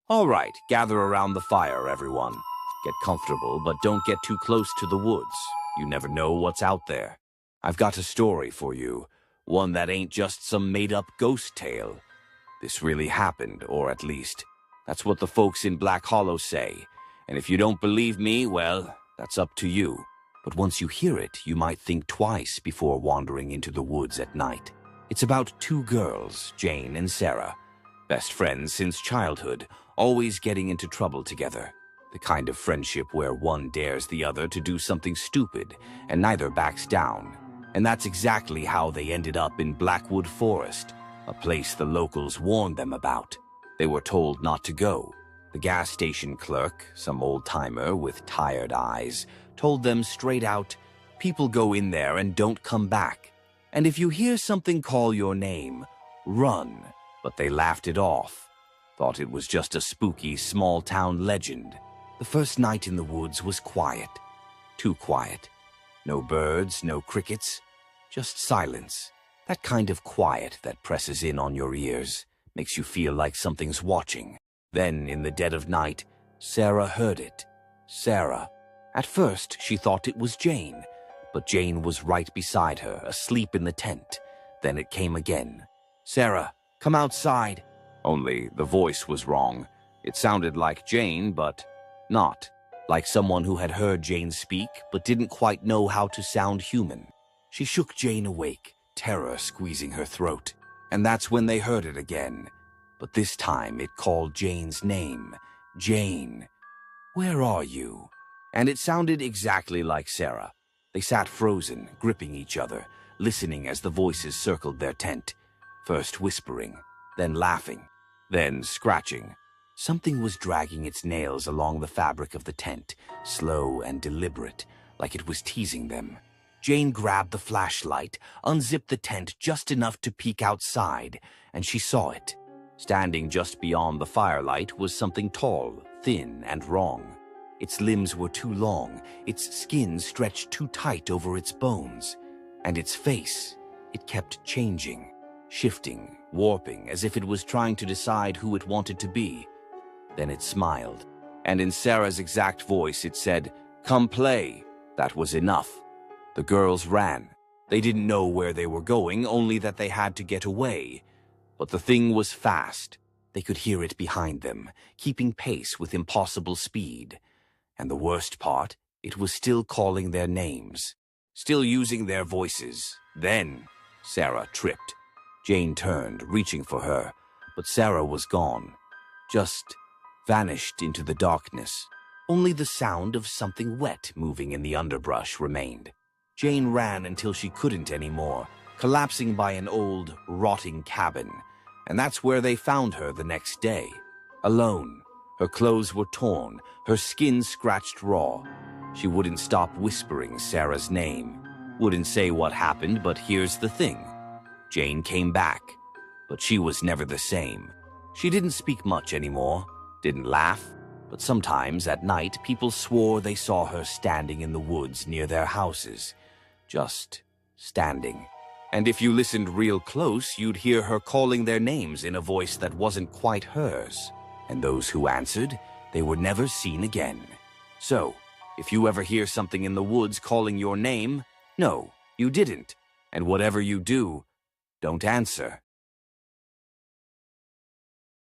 All right, gather around the fire, everyone. Get comfortable, but don't get too close to the woods. You never know what's out there. I've got a story for you, one that ain't just some made-up ghost tale. This really happened, or at least, that's what the folks in Black Hollow say. And if you don't believe me, well, that's up to you. But once you hear it, you might think twice before wandering into the woods at night. It's about two girls, Jane and Sarah. Best friends since childhood, always getting into trouble together. The kind of friendship where one dares the other to do something stupid, and neither backs down. And that's exactly how they ended up in Blackwood Forest, a place the locals warned them about. They were told not to go. The gas station clerk, some old-timer with tired eyes, told them straight out, people go in there and don't come back. And if you hear something call your name, run. But they laughed it off, thought it was just a spooky small-town legend. The first night in the woods was quiet. Too quiet. No birds, no crickets, just silence. That kind of quiet that presses in on your ears, makes you feel like something's watching. Then, in the dead of night, Sarah heard it. Sarah. At first, she thought it was Jane, but Jane was right beside her, asleep in the tent. Then it came again. Sarah, come outside. Only the voice was wrong. It sounded like Jane, but not. Like someone who had heard Jane speak, but didn't quite know how to sound human. She shook Jane awake, terror squeezing her throat. And that's when they heard it again. But this time it called Jane's name. Jane. Where are you? And it sounded exactly like Sarah. They sat frozen, gripping each other, listening as the voices circled their tent. First whispering, then laughing, then scratching. Something was dragging its nails along the fabric of the tent, slow and deliberate, like it was teasing them. Jane grabbed the flashlight, unzipped the tent just enough to peek outside, and she saw it. Standing just beyond the firelight was something tall, thin, and wrong. Its limbs were too long, its skin stretched too tight over its bones. And its face, it kept changing, shifting, warping, as if it was trying to decide who it wanted to be. Then it smiled, and in Sarah's exact voice it said, "Come play." That was enough. The girls ran. They didn't know where they were going, only that they had to get away. But the thing was fast. They could hear it behind them, keeping pace with impossible speed. And the worst part, it was still calling their names, still using their voices. Then Sarah tripped. Jane turned, reaching for her, but Sarah was gone. Just vanished into the darkness. Only the sound of something wet moving in the underbrush remained. Jane ran until she couldn't anymore, collapsing by an old, rotting cabin. And that's where they found her the next day. Alone. Her clothes were torn, her skin scratched raw. She wouldn't stop whispering Sarah's name. Wouldn't say what happened, but here's the thing. Jane came back, but she was never the same. She didn't speak much anymore, didn't laugh, but sometimes at night people swore they saw her standing in the woods near their houses. Just standing. And if you listened real close, you'd hear her calling their names in a voice that wasn't quite hers. And those who answered, they were never seen again. So, if you ever hear something in the woods calling your name, no, you didn't. And whatever you do, don't answer.